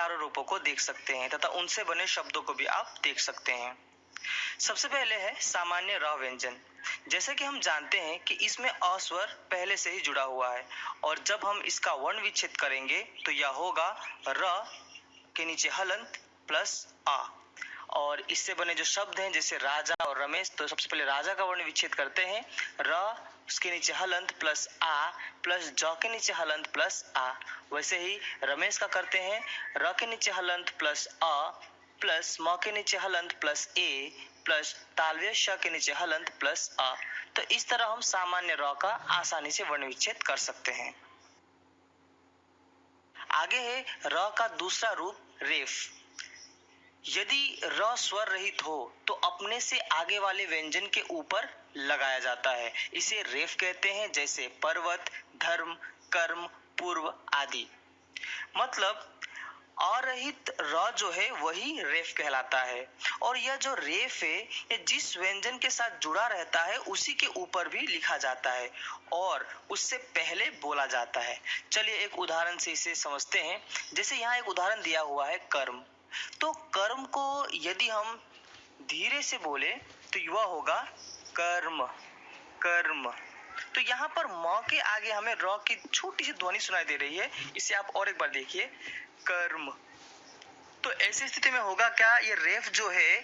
प्रारूपों को देख सकते हैं तथा उनसे बने शब्दों को भी आप देख सकते हैं। सबसे पहले है सामान्य र व्यंजन। जैसे कि हम जानते हैं कि इसमें अ स्वर पहले से ही जुड़ा हुआ है और जब हम इसका वर्ण विच्छेद करेंगे तो यह होगा र के नीचे हलंत प्लस आ। और इससे बने जो शब्द हैं जैसे राजा और रमेश, तो सबसे पहले राजा का वर्ण विच्छेद करते हैं, र उसके नीचे हलंत प्लस आ प्लस ज के नीचे हलंत प्लस आ। वैसे ही रमेश का करते हैं, र के नीचे हलंत प्लस अ प्लस म के नीचे हलंत प्लस ए प्लस तालव्य श के नीचे हलंत प्लस अ। तो इस तरह हम सामान्य र का आसानी से वर्ण विच्छेद कर सकते हैं। आगे है र का दूसरा रूप रेफ। यदि र स्वर रहित हो तो अपने से आगे वाले व्यंजन के ऊपर लगाया जाता है, इसे रेफ कहते हैं, जैसे पर्वत, धर्म, कर्म, पूर्व आदि। मतलब अरहित र जो है वही रेफ कहलाता है और यह जो रेफ है ये जिस व्यंजन के साथ जुड़ा रहता है उसी के ऊपर भी लिखा जाता है और उससे पहले बोला जाता है। चलिए एक उदाहरण से इसे समझते हैं। जैसे यहाँ एक उदाहरण दिया हुआ है कर्म, तो कर्म को यदि हम धीरे से बोले तो यह होगा कर्म कर्म। तो यहाँ पर म के आगे हमें र की छोटी सी ध्वनि सुनाई दे रही है, इसे आप और एक बार देखिए, कर्म। तो ऐसी स्थिति में होगा क्या, ये रेफ जो है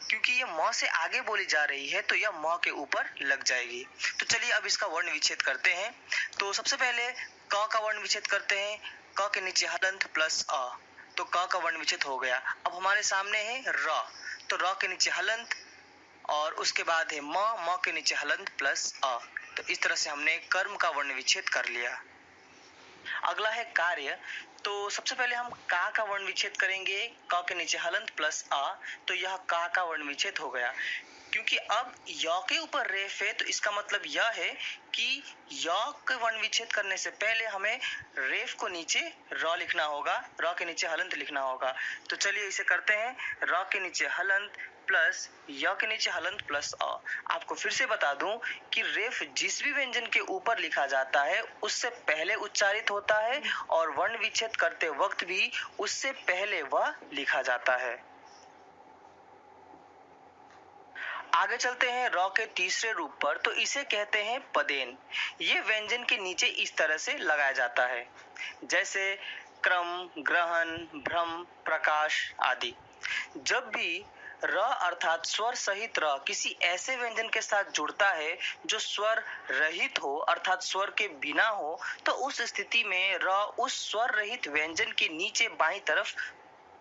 क्योंकि ये म से आगे बोली जा रही है तो यह म के ऊपर लग जाएगी। तो चलिए अब इसका वर्ण विच्छेद करते हैं। तो सबसे पहले क का वर्ण विच्छेद करते हैं, क के नीचे हलंत प्लस अ, तो क का वर्ण विच्छेद हो गया। अब हमारे सामने है र, तो र के नीचे हलंत और उसके बाद है म के नीचे हलंत प्लस अ। तो इस तरह से हमने कर्म का वर्ण विच्छेद कर लिया। अगला है कार्य। तो सबसे पहले हम का वर्ण विच्छेद करेंगे, क के नीचे हलंत प्लस अ, तो यह का वर्ण विच्छेद हो गया। क्योंकि अब य के ऊपर रेफ है तो इसका मतलब यह है कि य के वर्ण विच्छेद करने से पहले हमें रेफ को नीचे र लिखना होगा, र के नीचे हलंत लिखना होगा। तो चलिए इसे करते हैं, र के नीचे हलंत प्लस य के नीचे हलंत प्लस अ। आपको फिर से बता दूं कि रेफ जिस भी व्यंजन के ऊपर लिखा जाता है उससे पहले उच्चारित होता है और वर्ण विच्छेद करते वक्त भी उससे पहले वह लिखा जाता है। आगे चलते हैं र के तीसरे रूप पर, तो इसे कहते हैं पदेन। ये व्यंजन के नीचे इस तरह से लगाया जाता है, जैसे क्रम, ग्रहण, भ्रम, प्रकाश आदि। जब भी र अर्थात स्वर सहित र किसी ऐसे व्यंजन के साथ जुड़ता है जो स्वर रहित हो अर्थात स्वर के बिना हो, तो उस स्थिति में र उस स्वर रहित व्यंजन के नीचे बाईं तरफ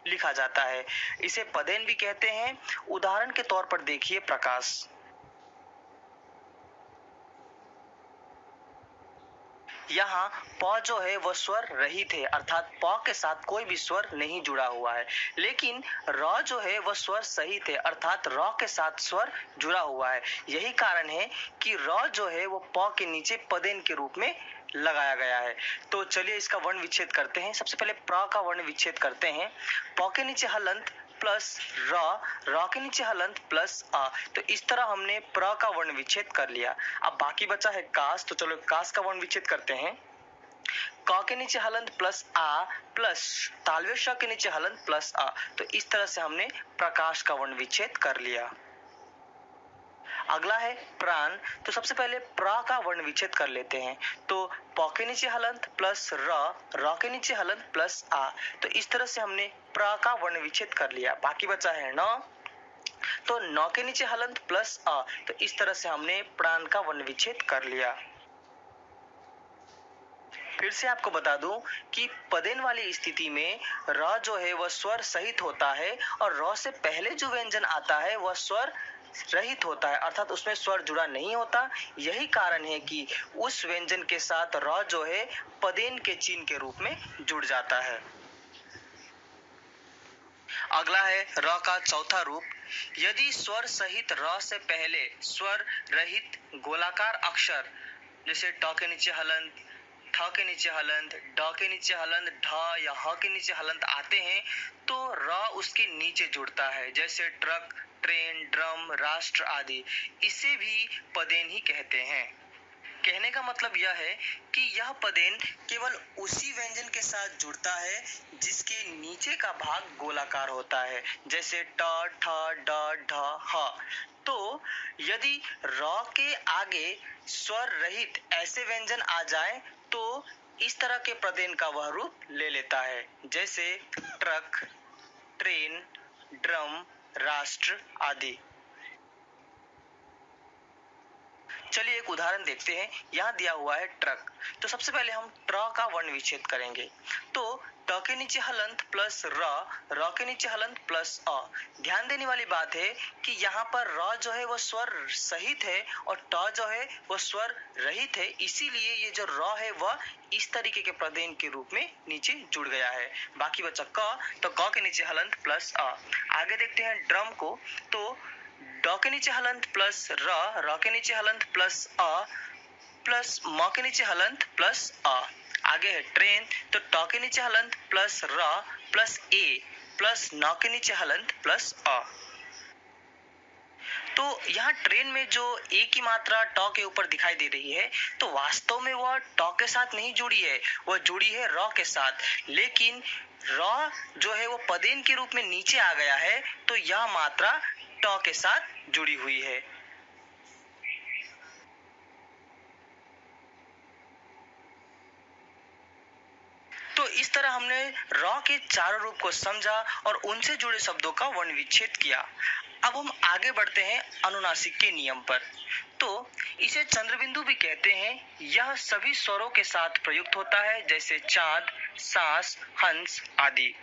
लिखा जाता है। इसे पदेन भी कहते हैं। उदाहरण के तौर पर देखिए प्रकाश। यहाँ प जो है वह स्वर रहित है अर्थात प के साथ कोई भी स्वर नहीं जुड़ा हुआ है, लेकिन र जो है वह स्वर सहित है अर्थात र के साथ स्वर जुड़ा हुआ है। यही कारण है कि र जो है वो प के नीचे पदेन के रूप में लगाया गया है। तो चलिए इसका वर्ण विच्छेद करते हैं। सबसे पहले प्र का वर्ण विच्छेद करते हैं, प के नीचे हलंत प्लस र के नीचे हलंत प्लस अ। तो इस तरह हमने प्र का वर्ण विच्छेद कर लिया। अब बाकी बचा है कास, तो चलो कास का वर्ण विच्छेद करते हैं। क के नीचे हलंत प्लस आ प्लस तालव्य श के नीचे हलंत प्लस अ। तो इस तरह से हमने प्रकाश का वर्ण विच्छेद कर लिया। अगला है प्राण। तो सबसे पहले प्र का वर्ण विच्छेद कर लेते हैं। तो प के नीचे हलंत प्लस र के नीचे हलंत प्लस आ। तो इस तरह से हमने प्र का वर्ण विच्छेद कर लिया। बाकी बचा है न, तो न के नीचे हलंत प्लस अ। तो इस तरह से हमने प्राण का वर्ण विच्छेद कर लिया। फिर से आपको बता दूं कि पदेन वाली स्थिति में र जो है वह स्वर सहित होता है और र से पहले जो व्यंजन आता है वह स्वर रहित होता है अर्थात उसमें स्वर जुड़ा नहीं होता। यही कारण है कि उस व्यंजन के साथ र जो है पदेन के चिन्ह के रूप में जुड़ जाता है। अगला है र का चौथा रूप। यदि स्वर सहित र से पहले स्वर रहित गोलाकार अक्षर जैसे ट के नीचे हलंत, ठ के नीचे हलंत, ड के नीचे हलंत, ढ या ह के नीचे हलंत आते हैं तो र उसके नीचे जुड़ता है, जैसे ट्रक, ट्रेन, ड्रम, राष्ट्र आदि। इसे भी पदेन ही कहते हैं। कहने का मतलब यह है कि यह पदेन केवल उसी व्यंजन के साथ जुड़ता है जिसके नीचे का भाग गोलाकार होता है, जैसे ट, ठ, ड, ढ, ह। तो यदि र के आगे स्वर रहित ऐसे व्यंजन आ जाए तो इस तरह के पदेन का वह रूप ले लेता है, जैसे ट्रक, ट्रेन, ड्रम, राष्ट्र आदि। चलिए एक उदाहरण देखते हैं। यहाँ दिया हुआ है ट्रक। तो सबसे पहले हम ट्र का वर्ण विच्छेद करेंगे। तो ट के नीचे हलंत प्लस र के नीचे हलंत प्लस अ। ध्यान देने वाली बात है कि यहाँ पर र जो है वो स्वर सहित है और ट जो है वो स्वर रहित है, इसीलिए ये जो र है वह इस तरीके के पदेन के रूप में नीचे जुड़ गया है। बाकी बचा क, तो क के नीचे हलंत प्लस अ। आगे देखते हैं ड्रम को। तो ड के नीचे हलंत प्लस र के नीचे हलंत प्लस अ प्लस म के नीचे हलंत प्लस अ। आगे है ट्रेन। तो ट के नीचे हलंत प्लस र प्लस ए प्लस न के नीचे हलंत प्लस अ। तो यहाँ ट्रेन में जो ए की मात्रा ट के ऊपर दिखाई दे रही है, तो वास्तव में वह ट के साथ नहीं जुड़ी है, वह जुड़ी है र के साथ। लेकिन र जो है वो पदेन के रूप में नीचे आ गया है, तो यह मात्रा ट के साथ जुड़ी हुई है। तो इस तरह हमने र के चारों रूप को समझा और उनसे जुड़े शब्दों का वर्ण विच्छेद किया। अब हम आगे बढ़ते हैं अनुनासिक के नियम पर। तो इसे चंद्रबिंदु भी कहते हैं। यह सभी स्वरों के साथ प्रयुक्त होता है, जैसे चांद, सांस, हंस आदि।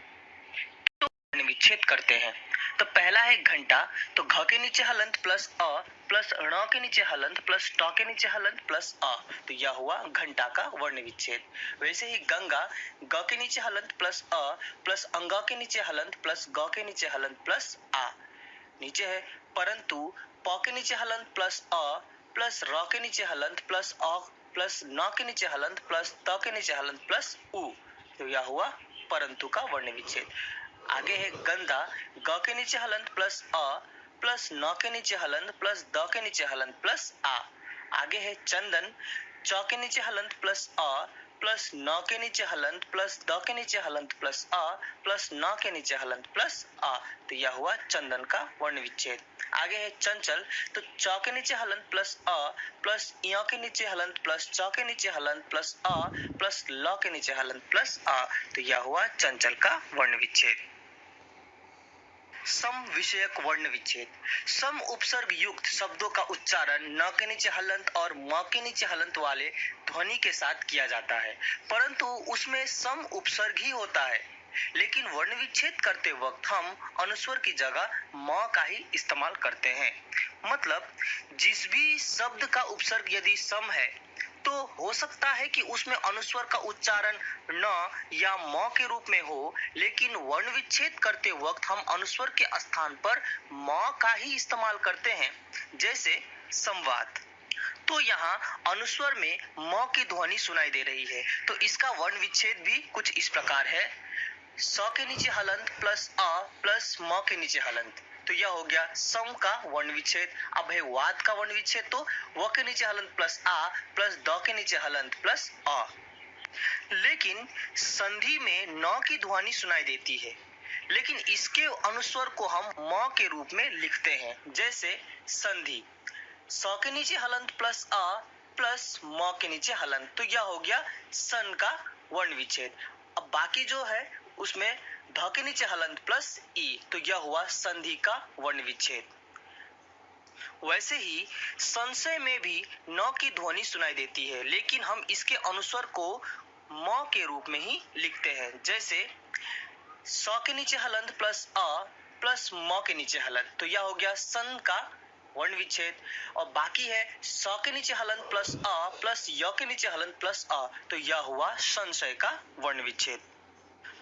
तो वर्ण विच्छेद करते हैं। तो पहला है घंटा। तो घ के नीचे हलंत प्लस अ प्लस ण के नीचे हलंत प्लस ट के नीचे हलंत प्लस अ। तो यह हुआ घंटा का वर्ण विच्छेद। वैसे ही गंगा, ग के नीचे हलंत प्लस अ प्लस अंग के नीचे हलंत प्लस ग के नीचे हलंत प्लस आ। नीचे है परंतु, प के नीचे हलंत प्लस अ प्लस र के नीचे हलंत प्लस अ प्लस न के नीचे हलंत प्लस त के नीचे हलंत प्लस उ। तो यह हुआ परंतु का वर्ण विच्छेद। आगे है गंधा। ग के नीचे हलंत प्लस अ प्लस न के नीचे हलंत प्लस द के नीचे हलंत प्लस आ। आगे है चंदन। च के नीचे हलंत प्लस अ प्लस न के नीचे हलंत प्लस द के नीचे हलंत प्लस अ प्लस न के नीचे हलंत प्लस आ। तो यह हुआ चंदन का वर्ण विच्छेद। आगे है चंचल। तो च के नीचे हलंत प्लस अ प्लस य के नीचे हलंत प्लस च के नीचे हलंत प्लस अ प्लस ल के नीचे हलंत प्लस आ। तो यह हुआ चंचल का वर्ण विच्छेद। सम विषयक वर्ण विच्छेद। सम उपसर्ग युक्त शब्दों का उच्चारण न के नीचे हलंत और म के नीचे हलंत वाले ध्वनि के साथ किया जाता है, परंतु उसमें सम उपसर्ग ही होता है। लेकिन वर्ण विच्छेद करते वक्त हम अनुस्वर की जगह म का ही इस्तेमाल करते हैं। मतलब जिस भी शब्द का उपसर्ग यदि सम है तो हो सकता है कि उसमें अनुस्वर का उच्चारण न या म के रूप में हो, लेकिन वर्ण विच्छेद करते वक्त हम अनुस्वर के स्थान पर म का ही इस्तेमाल करते हैं, जैसे संवाद। तो यहाँ अनुस्वर में म की ध्वनि सुनाई दे रही है, तो इसका वर्ण विच्छेद भी कुछ इस प्रकार है। स के नीचे हलंत प्लस अ प्लस म के नीचे हलंत। तो यह हो गया सम का वर्ण विच्छेद। अब है वाद का वर्ण विच्छेद। तो व के नीचे हलंत प्लस आ प्लस द के नीचे हलंत प्लस अ। लेकिन संधि में न की ध्वनि सुनाई देती है, लेकिन इसके अनुस्वर को हम म के रूप में लिखते हैं, जैसे संधि स के नीचे हलंत प्लस अ प्लस म के नीचे हलंत। तो यह हो गया सन का वर्ण विच्छेद। अब बाकी जो है उसमें ध के नीचे हलंत प्लस ई। तो यह हुआ संधि का वर्ण विच्छेद। वैसे ही संशय में भी न की ध्वनि सुनाई देती है, लेकिन हम इसके अनुस्वर को म के रूप में ही लिखते हैं, जैसे स के नीचे हलंत प्लस अ प्लस म के नीचे हलंत। तो यह हो गया सन का वर्ण विच्छेद। और बाकी है स के नीचे हलंत प्लस अ प्लस य के नीचे हलंत प्लस अ। तो यह हुआ संशय का वर्ण विच्छेद।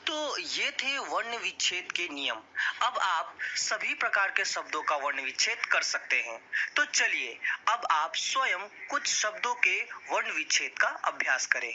तो ये थे वर्ण विच्छेद के नियम। अब आप सभी प्रकार के शब्दों का वर्ण विच्छेद कर सकते हैं। तो चलिए अब आप स्वयं कुछ शब्दों के वर्ण विच्छेद का अभ्यास करें।